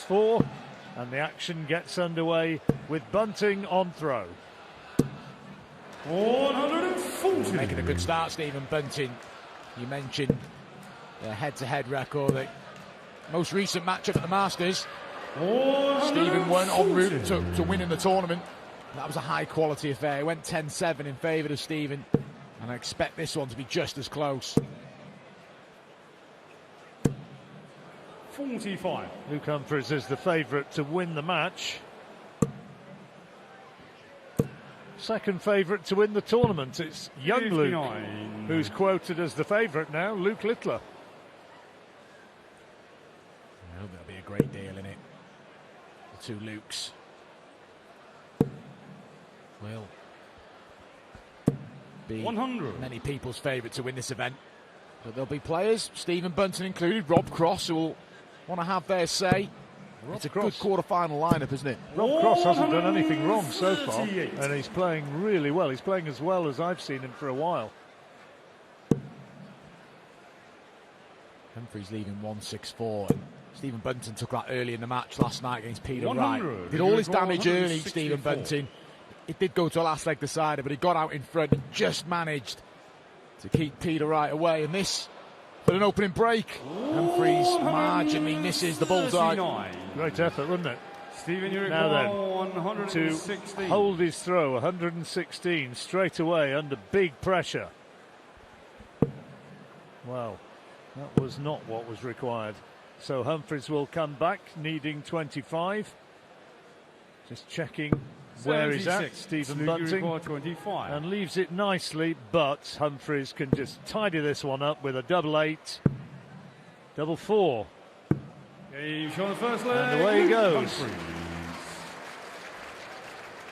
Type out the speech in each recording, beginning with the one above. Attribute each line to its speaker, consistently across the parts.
Speaker 1: 6-4, and the action gets underway with Bunting on throw.
Speaker 2: 140. Making a good start, Stephen Bunting. You mentioned the head-to-head record, the most recent matchup at the Masters. Stephen won en route to winning the tournament. That was a high-quality affair. It went 10-7 in favour of Stephen, and I expect this one to be just as close.
Speaker 3: 45.
Speaker 1: Luke Humphries is the favourite to win the match. Second favourite to win the tournament. It's young
Speaker 3: 59.
Speaker 1: Luke who's quoted as the favourite now, Luke Littler.
Speaker 2: I hope there'll be a great deal in it. The two Lukes will be
Speaker 3: 100.
Speaker 2: many people's favourite to win this event. But there'll be players, Stephen Bunting included, Rob Cross, who will want to have their say. It's a good quarter-final lineup, isn't it?
Speaker 1: Rob Cross hasn't done anything wrong so far, and he's playing really well. He's playing as well as I've seen him for a while.
Speaker 2: Humphries leaving 1-6-4, and Stephen Bunting took that early in the match last night against Peter Wright. Did all his damage early, Stephen Bunting. It did go to a last leg decider, but he got out in front and just managed to keep Peter Wright away. And this, for an opening break, Humphries marginally misses the bullseye.
Speaker 1: Great effort, wasn't it?
Speaker 3: Stephen, you're
Speaker 1: now then,
Speaker 3: 116.
Speaker 1: to hold his throw, 116 straight away under big pressure. Well, that was not what was required. So Humphries will come back, needing 25. Just checking where he's at, Stephen Bunting, and leaves it nicely, but Humphries can just tidy this one up with a double 8, double 4.
Speaker 3: Game on the first leg.
Speaker 1: And away he goes.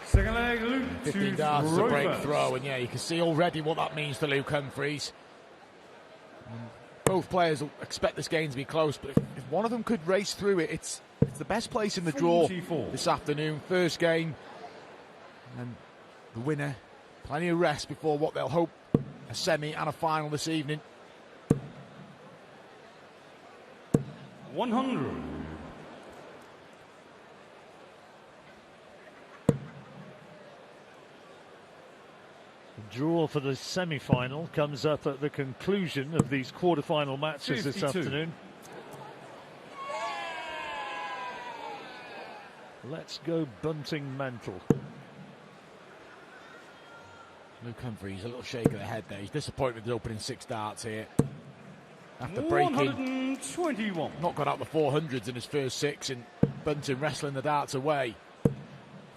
Speaker 3: Second leg, Luke
Speaker 2: 15 darts to break throw, and yeah, you can see already what that means to Luke Humphries. Both players will expect this game to be close, but if one of them could race through it, it's the best place in the draw this afternoon. First game, and the winner, plenty of rest before what they'll hope a semi and a final this evening.
Speaker 3: 100.
Speaker 1: The draw for the semi-final comes up at the conclusion of these quarter-final matches 52. This afternoon. Let's go Bunting mental.
Speaker 2: Luke Humphries, a little shake of the head there. He's disappointed with the opening 6 darts here. After breaking,
Speaker 3: 121.
Speaker 2: Not got out the 400s in his first 6, and Bunting wrestling the darts away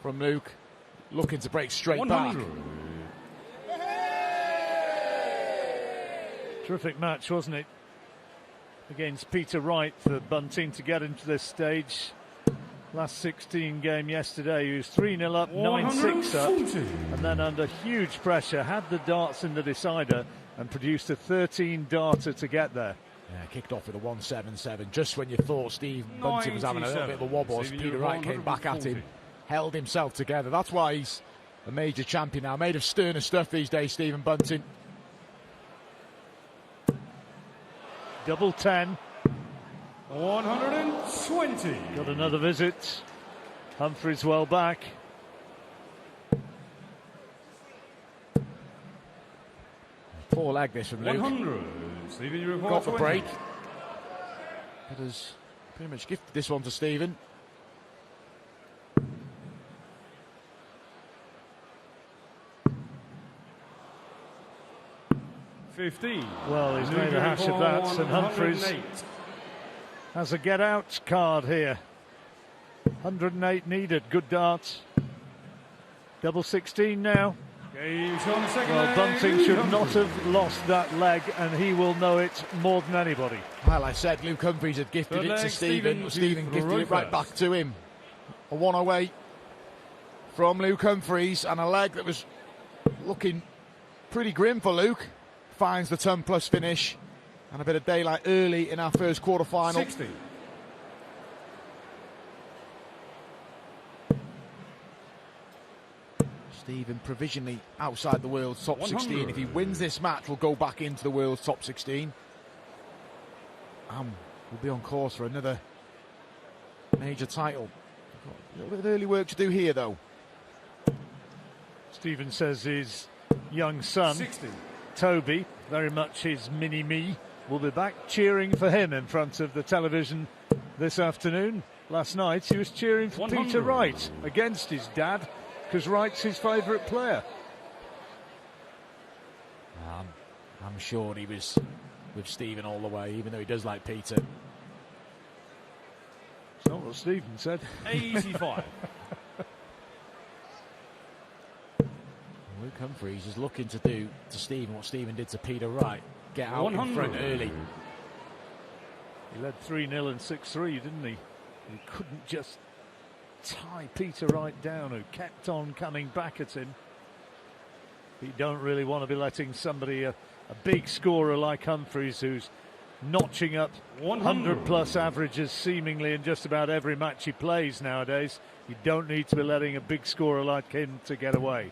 Speaker 2: from Luke, looking to break straight 100. Back.
Speaker 1: Terrific match, wasn't it? Against Peter Wright for Bunting to get into this stage. Last 16 game yesterday, he was 3-0 up, 9-6 up, and then under huge pressure had the darts in the decider and produced a 13-darter to get there.
Speaker 2: Yeah, kicked off with a 1-7-7 just when you thought Steve Bunting was having a little bit of a wobble. Peter Wright came back at him, held himself together. That's why he's a major champion now, made of sterner stuff these days, Stephen Bunting.
Speaker 1: Double 10.
Speaker 3: 120.
Speaker 1: Got another visit. Humphries well back.
Speaker 2: Poor leg this from Luke.
Speaker 3: 100.
Speaker 2: Got the break. But has pretty much gifted this one to Stephen.
Speaker 1: Well, he's made a hash of that, and Humphries has a get-out card here. 108 needed, good darts. Double 16 now. Well, Bunting should not have lost that leg, and he will know it more than anybody.
Speaker 2: Well, I said Luke Humphries had gifted it to Stephen. Stephen gifted it right back to him. A 108 from Luke Humphries, and a leg that was looking pretty grim for Luke. Finds the ton plus finish, and a bit of daylight early in our first quarter final.
Speaker 3: 60.
Speaker 2: Stephen provisionally outside the world's top 16. If he wins this match, we'll go back into the world's top 16. We'll be on course for another major title. A little bit of early work to do here, though.
Speaker 1: Stephen says his young son,
Speaker 3: 60.
Speaker 1: Toby, very much his mini-me, will be back cheering for him in front of the television this afternoon. Last night he was cheering for
Speaker 3: 100.
Speaker 1: Peter Wright against his dad, because Wright's his favourite player.
Speaker 2: I'm sure he was with Stephen all the way, even though he does like Peter.
Speaker 1: It's not what Stephen said.
Speaker 3: 85.
Speaker 2: Luke Humphries is looking to do to Stephen what Stephen did to Peter Wright. Get out
Speaker 3: 100.
Speaker 2: in front early.
Speaker 1: He led 3-0 and 6-3, didn't he? He couldn't just tie Peter Wright down, who kept on coming back at him. You don't really want to be letting somebody, a big scorer like Humphries, who's notching up 100-plus averages seemingly in just about every match he plays nowadays. You don't need to be letting a big scorer like him to get away.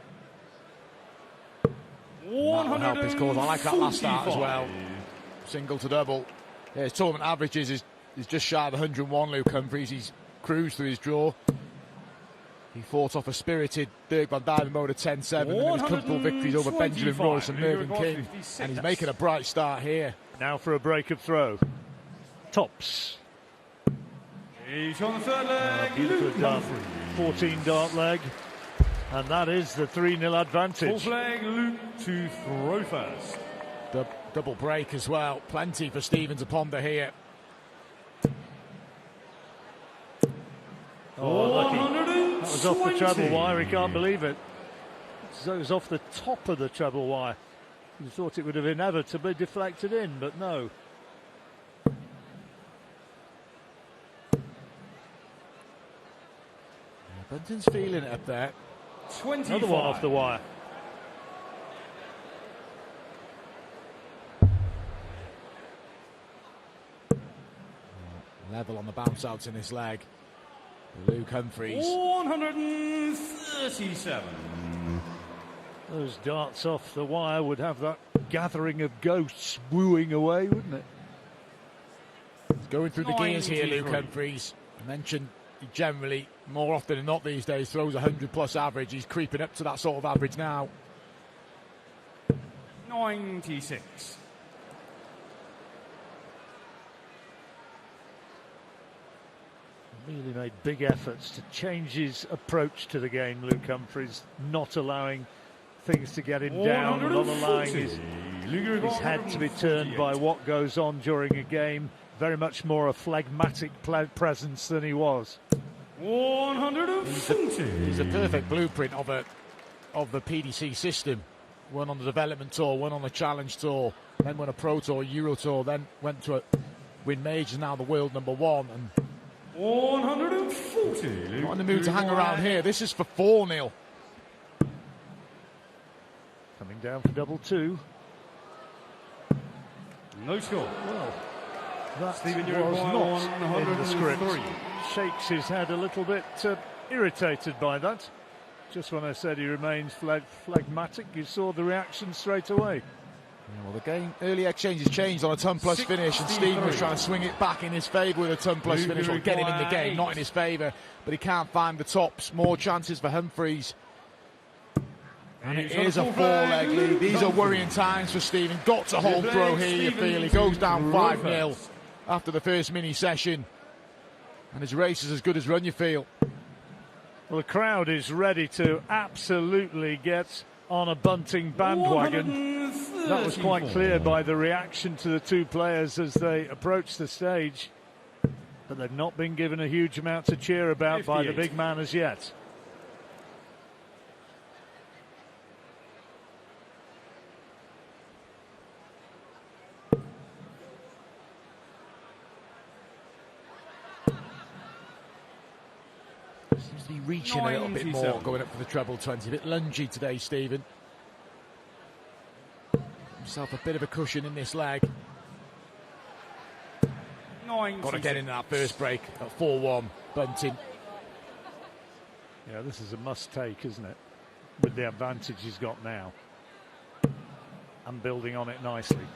Speaker 2: That'll help his cause. I like that last start as well. Single to double. Yeah, his tournament averages is just shy of 101, Luke Humphries. He's cruised through his draw. He fought off a spirited Dirk van Dijvenbode 10-7 and then his comfortable victories over Benjamin Royce and Mervyn King. And he's making a bright start here.
Speaker 1: Now for a break of throw. Tops.
Speaker 3: He's on the third leg.
Speaker 1: Beautifully done. 14 dart leg. And that is the 3-0 advantage.
Speaker 3: Fourth leg, Luke to throw first.
Speaker 2: Double break as well. Plenty for Stephen to ponder here.
Speaker 1: Oh, lucky. That was off the treble wire. He can't believe it. So it was off the top of the treble wire. You thought it would have inevitably deflected in, but no.
Speaker 2: Bunting's feeling it up there.
Speaker 3: 25.
Speaker 1: Another one off the wire.
Speaker 2: Level on the bounce outs in this leg. Luke Humphries.
Speaker 3: 137.
Speaker 1: Those darts off the wire would have that gathering of ghosts wooing away, wouldn't it?
Speaker 2: Going through the gears here,
Speaker 3: 93.
Speaker 2: Luke Humphries. I mentioned he generally, more often than not these days, throws 100-plus average. He's creeping up to that sort of average now.
Speaker 3: 96.
Speaker 1: Really made big efforts to change his approach to the game, Luke Humphries, not allowing things to get him down, not allowing his head to be turned by what goes on during a game. Very much more a phlegmatic presence than he was.
Speaker 3: 140.
Speaker 2: He's a perfect blueprint of the PDC system. One on the development tour, one on the challenge tour, then won a pro tour, Euro tour, then went to win majors, now the world #1. And
Speaker 3: 140.
Speaker 2: not in the mood to hang around here. This is for 4-0.
Speaker 1: Coming down for double two.
Speaker 3: No score.
Speaker 1: Well, that
Speaker 3: Stephen,
Speaker 1: was
Speaker 3: you require
Speaker 1: not in the script.
Speaker 3: 103.
Speaker 1: Shakes his head a little bit irritated by that. Just when I said he remains phlegmatic, you saw the reaction straight away.
Speaker 2: Yeah, well, the game, early exchanges changed on a ton-plus finish, and Stephen was trying to swing it back in his favour with a ton-plus finish, or get him in the game, not in his favour, but he can't find the tops. More chances for Humphries. And it is a 4-leg lead. These are worrying times for Stephen. Got to hold throw here, you feel. He goes down 5-0 after the first mini-session. And his race is as good as run, you feel.
Speaker 1: Well, the crowd is ready to absolutely get on a Bunting bandwagon. That was quite clear by the reaction to the two players as they approached the stage. But they've not been given a huge amount to cheer about
Speaker 3: 58.
Speaker 1: by the big man as yet.
Speaker 2: Seems to be reaching a little bit more,
Speaker 3: 97.
Speaker 2: going up for the treble 20. A bit lungy today, Stephen. Himself a bit of a cushion in this leg.
Speaker 3: 96.
Speaker 2: Got to get in that first break at 4-1. Bunting.
Speaker 1: Yeah, this is a must-take, isn't it? With the advantage he's got now. And building on it nicely.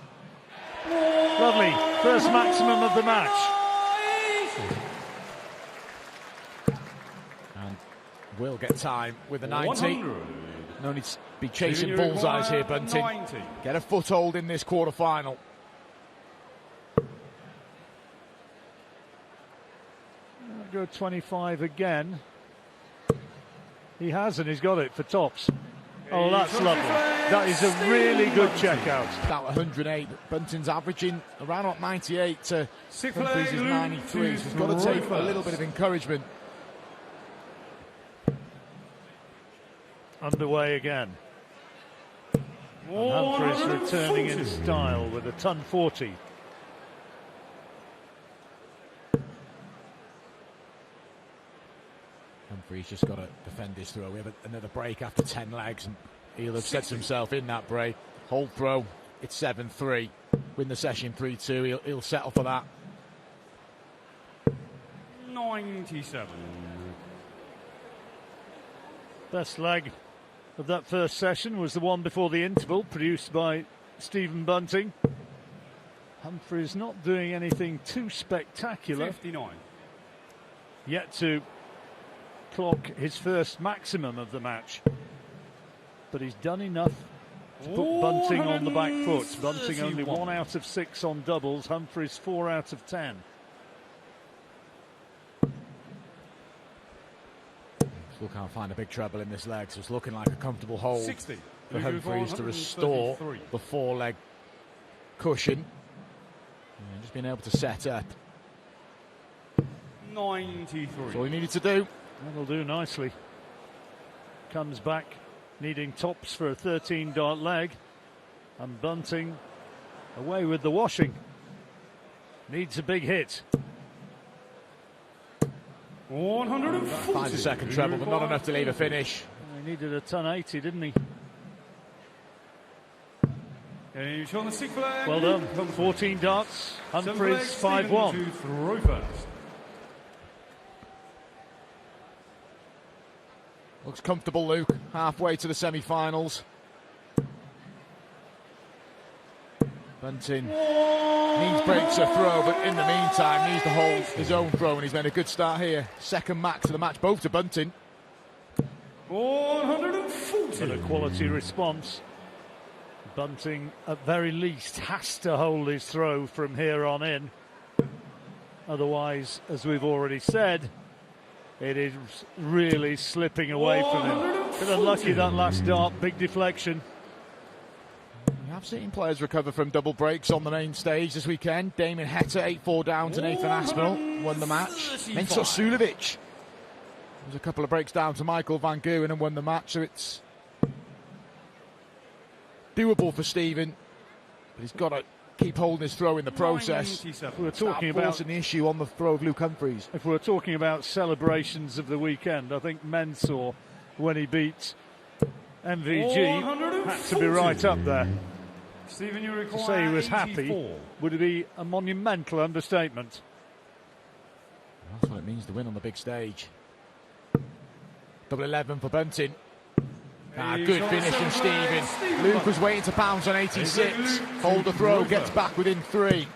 Speaker 1: Lovely. First maximum of the match.
Speaker 2: And will get time with the 90.
Speaker 3: 100.
Speaker 2: No need to be chasing bullseyes here, Bunting.
Speaker 3: 90.
Speaker 2: Get a foothold in this quarter-final.
Speaker 1: Go 25 again. He has, and he's got it for tops. Oh, that's lovely. That is a really good check-out.
Speaker 2: About 108. Bunting's averaging around about 98 to Humphries is 93. So he's got to take a little bit of encouragement.
Speaker 1: Underway again. And Humphries returning in style with a ton 40.
Speaker 2: Humphries just got to defend his throw. We have another break after 10 legs, and he'll have set himself in that break. Hold throw, it's 7-3. Win the session 3-2. He'll settle for that.
Speaker 3: 97.
Speaker 1: Best leg of that first session was the one before the interval, produced by Stephen Bunting. Humphries not doing anything too spectacular.
Speaker 3: 59.
Speaker 1: Yet to clock his first maximum of the match. But he's done enough to put Bunting on the back foot. Bunting only 1 out of 6 on doubles, Humphries 4 out of 10.
Speaker 2: Still can't find a big treble in this leg, so it's looking like a comfortable hold
Speaker 3: 60.
Speaker 2: for Humphries to restore the 4-leg cushion. And just being able to set up.
Speaker 3: 93.
Speaker 2: That's all he needed to do.
Speaker 1: That'll do nicely. Comes back needing tops for a 13-dart leg. And Bunting away with the washing. Needs a big hit.
Speaker 3: 140.
Speaker 2: Finds a second treble, but not enough to leave a finish.
Speaker 1: He needed a ton 80, didn't he? Well done. 14 darts. Humphries 5-1.
Speaker 3: Throw first.
Speaker 2: Looks comfortable, Luke. Halfway to the semi-finals. Bunting needs breaks a throw, but in the meantime needs to hold his own throw, and he's made a good start here. Second max of the match, both to Bunting.
Speaker 3: 140.
Speaker 1: But a quality response. Bunting, at very least, has to hold his throw from here on in. Otherwise, as we've already said, it is really slipping away from him. Bit unlucky that last dart, big deflection.
Speaker 2: We have seen players recover from double breaks on the main stage this weekend. Damon Heta, 8-4 down to Nathan Aspinall, won the match. Mensur Suljovic was a couple of breaks down to Michael Van Geuwen and won the match, so it's doable for Stephen, but he's got to keep holding his throw in the process.
Speaker 1: We're talking about
Speaker 2: an issue on the throw of Luke Humphries.
Speaker 1: If we're talking about celebrations of the weekend, I think Mensur, when he beat MVG, had to be right up there.
Speaker 3: Stephen, you
Speaker 1: to say he was happy would be a monumental understatement.
Speaker 2: That's what it means to win on the big stage. Double 11 for Bunting. Good finish from Stephen. Luke was waiting to pounce on 86. Hold the throw, gets back within 3.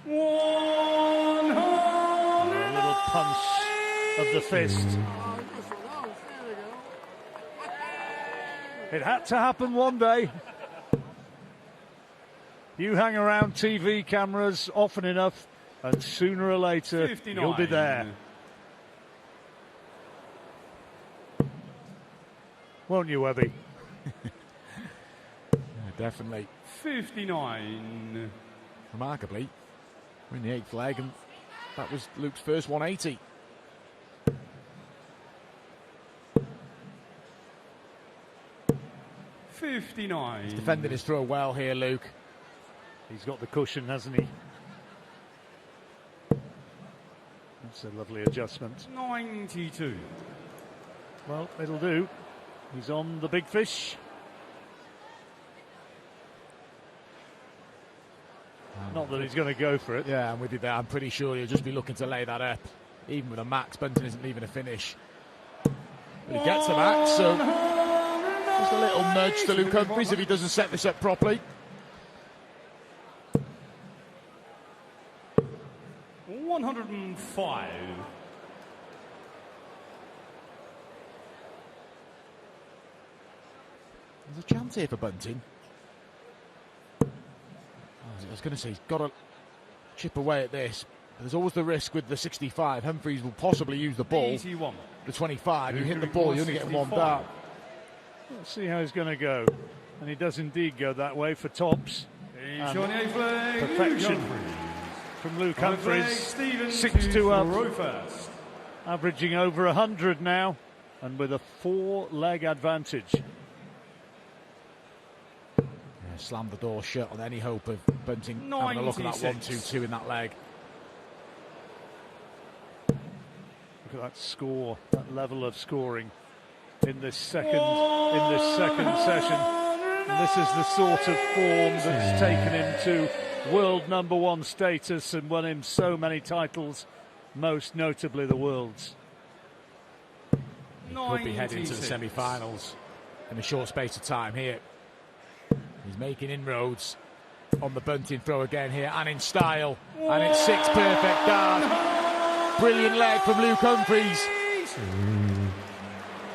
Speaker 1: A little punch of the fist. It had to happen one day. You hang around TV cameras often enough, and sooner or later 59. You'll be there. Won't you, Webby?
Speaker 2: Yeah, definitely.
Speaker 3: 59.
Speaker 2: Remarkably, we're in the 8th leg, and that was Luke's first 180. He's defended his throw well here, Luke.
Speaker 1: He's got the cushion, hasn't he? That's a lovely adjustment.
Speaker 3: 92.
Speaker 1: Well, it'll do. He's on the big fish. Not that he's going to go for it.
Speaker 2: Yeah, I'm with you there. I'm pretty sure he'll just be looking to lay that up. Even with a max, Bunting isn't leaving a finish. But he gets the max, so just a little nudge to Luke Humphries if he doesn't set this up properly.
Speaker 3: 105.
Speaker 2: There's a chance here for Bunting. I was going to say, he's got to chip away at this. There's always the risk with the 65. Humphries will possibly use the ball.
Speaker 3: 81.
Speaker 2: The 25, you hit the ball, you only get one down.
Speaker 1: Let's see how he's going to go. And he does indeed go that way for tops. Perfection from Luke Humphries. 6-2 up. Averaging over 100 now. And with a 4-leg advantage.
Speaker 2: Slammed the door shut on any hope of Bunting having a look at that 1-2-2 in that leg.
Speaker 1: Look at that score, that level of scoring in this second session. And this is the sort of form that's taken him to world #1 status and won him so many titles, most notably the Worlds.
Speaker 2: He could be heading to the semi-finals in a short space of time here. He's making inroads on the Bunting throw again here, and in style. And it's 6 perfect dart. Brilliant leg from Luke Humphries.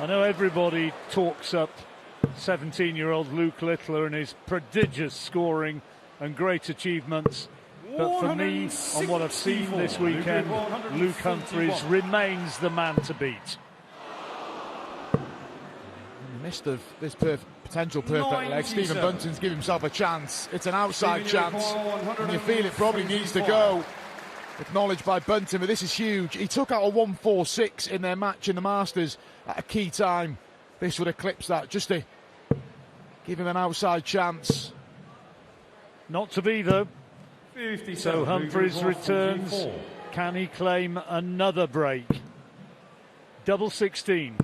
Speaker 1: I know everybody talks up 17-year-old Luke Littler and his prodigious scoring and great achievements. But for me, on what I've seen this weekend, Luke Humphries remains the man to beat.
Speaker 2: In the midst of this potential perfect leg, Stephen Bunting's give himself a chance. It's an outside chance, and you feel it probably needs to go. Acknowledged by Bunting, but this is huge. He took out a 1-4-6 in their match in the Masters at a key time. This would eclipse that, just to give him an outside chance.
Speaker 1: Not to be, though. So Humphries returns. Can he claim another break? Double 16.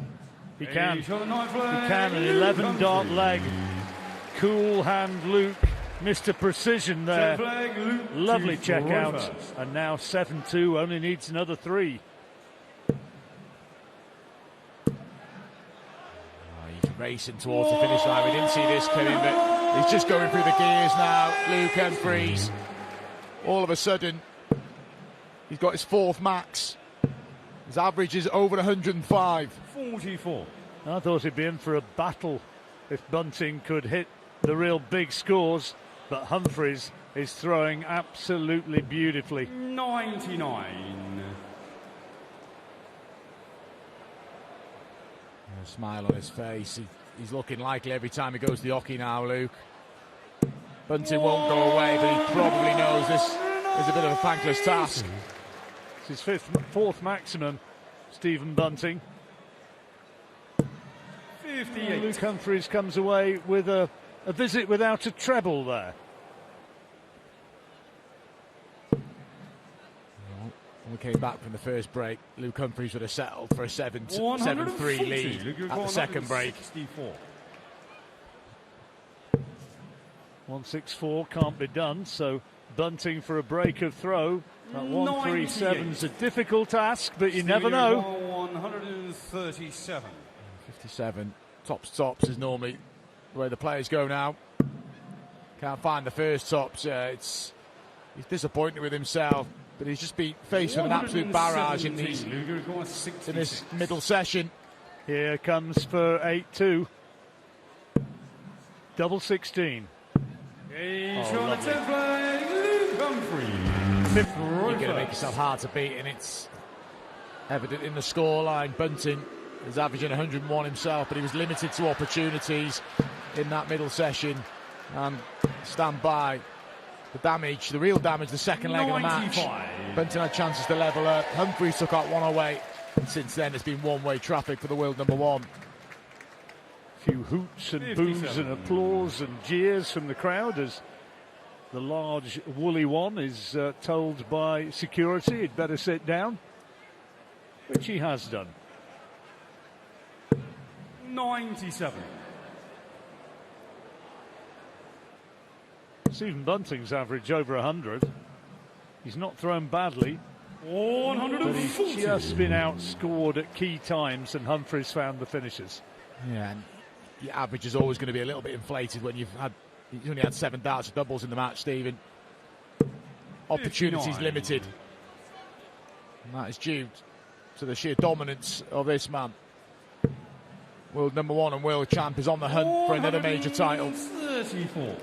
Speaker 1: He can. He can. An 11-dart leg. Cool hand Luke. Mr. Precision there. Lovely check out. And now 7-2. Only needs another 3.
Speaker 2: He's racing towards the finish line. We didn't see this coming, but he's just going through the gears now. Luke Humphries. All of a sudden, he's got his 4th max. His average is over 105.
Speaker 3: 44.
Speaker 1: I thought he'd be in for a battle if Bunting could hit the real big scores, but Humphries is throwing absolutely beautifully.
Speaker 3: 99.
Speaker 2: A smile on his face. He's looking likely every time he goes to the hockey now, Luke. Bunting won't go away, but he probably knows this is a bit of a thankless task.
Speaker 1: It's his 4th maximum, Stephen Bunting.
Speaker 3: 58.
Speaker 1: Luke Humphries comes away with a visit without a treble there.
Speaker 2: When we came back from the first break, Luke Humphries would have settled for a 7-3 lead at the second break.
Speaker 1: 164 can't be done, so Bunting for a break of throw. That 137's a difficult task, but you never know.
Speaker 3: 137.
Speaker 2: 57. Tops is normally the way the players go now. Can't find the first tops. He's disappointed with himself, but he's just been faced with an absolute barrage in this middle session.
Speaker 1: Here comes for 8-2. Double 16.
Speaker 2: You're going to make yourself hard to beat, and it's evident in the scoreline. Bunting is averaging 101 himself, but he was limited to opportunities in that middle session. And stand by. The damage, the real damage, the second leg of the match. Bunting had chances to level up. Humphries took out 108, and since then it's been one-way traffic for the world #1.
Speaker 1: A few hoots and boos and applause and jeers from the crowd as the large woolly one is told by security he'd better sit down, which he has done.
Speaker 3: 97.
Speaker 1: Stephen Bunting's average over 100. He's not thrown badly, but he's just been outscored at key times, and Humphries found the finishes.
Speaker 2: Yeah, and your average is always going to be a little bit inflated when you've only had 7 darts of doubles in the match, Stephen. Opportunities
Speaker 3: 59.
Speaker 2: limited. And that is due to the sheer dominance of this man. World number 1 and world champ is on the hunt for another major title.
Speaker 3: 34.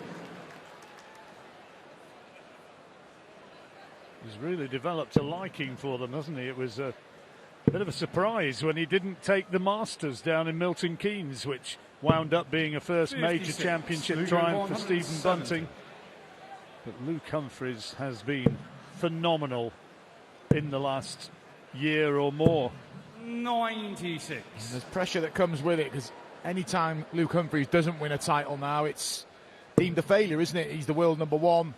Speaker 1: He's really developed a liking for them, hasn't he? It was a bit of a surprise when he didn't take the Masters down in Milton Keynes, which wound up being a first major championship triumph for Stephen Bunting. But Luke Humphries has been phenomenal in the last year or more.
Speaker 3: 96.
Speaker 2: And there's pressure that comes with it, because anytime Luke Humphries doesn't win a title now, it's deemed a failure, isn't it? He's the world number 1. And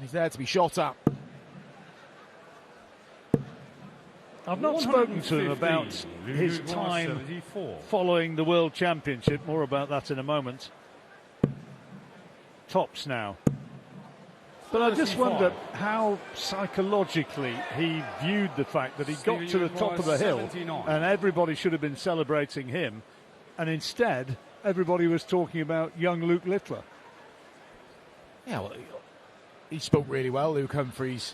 Speaker 2: he's there to be shot at.
Speaker 1: I've not spoken to him about his time following the World Championship. More about that in a moment. Tops now. But I just wonder how psychologically he viewed the fact that he got to the top of the hill and everybody should have been celebrating him, and instead everybody was talking about young Luke Littler.
Speaker 2: Yeah, well, he spoke really well, Luke Humphries.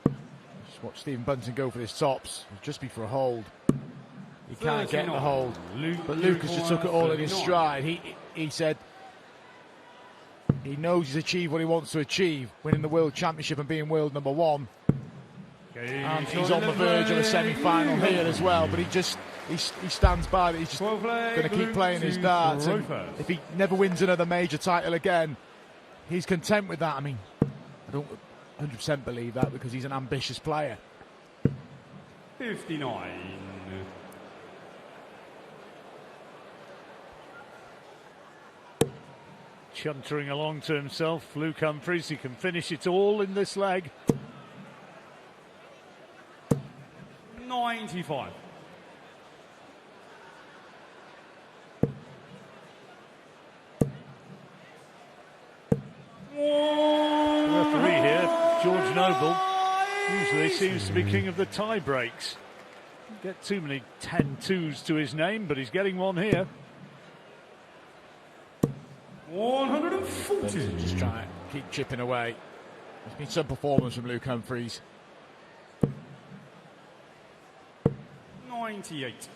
Speaker 2: Just watch Stephen Bunting go for his tops. It'll just be for a hold. He can't get the hold. But Lucas just took it all in his stride. He said he knows he's achieved what he wants to achieve, winning the World Championship and being world number 1. And he's on the verge of a semi-final here as well, but he stands by that. He's just going to keep playing his darts. And if he never wins another major title again, he's content with that. I mean, I don't 100% believe that, because he's an ambitious player.
Speaker 3: 59.
Speaker 1: Chuntering along to himself, Luke Humphries. He can finish it all in this leg.
Speaker 3: 95.
Speaker 1: The referee here, George Noble, usually seems to be king of the tie breaks. Don't get too many 10-2s to his name, but he's getting one here.
Speaker 3: 140.
Speaker 2: Just trying to keep chipping away. There's been some performance from Luke Humphries.
Speaker 3: 98.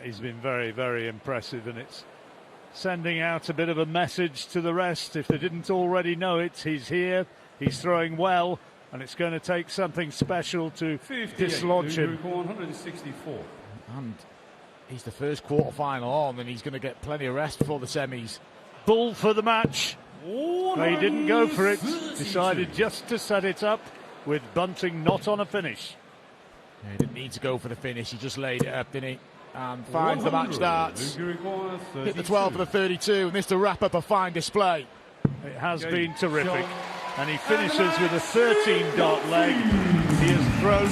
Speaker 1: He's been very, very impressive, and it's sending out a bit of a message to the rest. If they didn't already know it, he's here, he's throwing well, and it's going to take something special to dislodge him.
Speaker 3: 164.
Speaker 2: And he's the first quarter-final on, and he's going to get plenty of rest before the semis.
Speaker 1: Bull for the match. But he didn't go for it. Decided just to set it up, with Bunting not on a finish.
Speaker 2: Yeah, he didn't need to go for the finish. He just laid it up, didn't he? And finds the match darts. Hit the 12 for the 32, and this to wrap up a fine display.
Speaker 1: It has been terrific. And he finishes with a 13-dart leg. He has thrown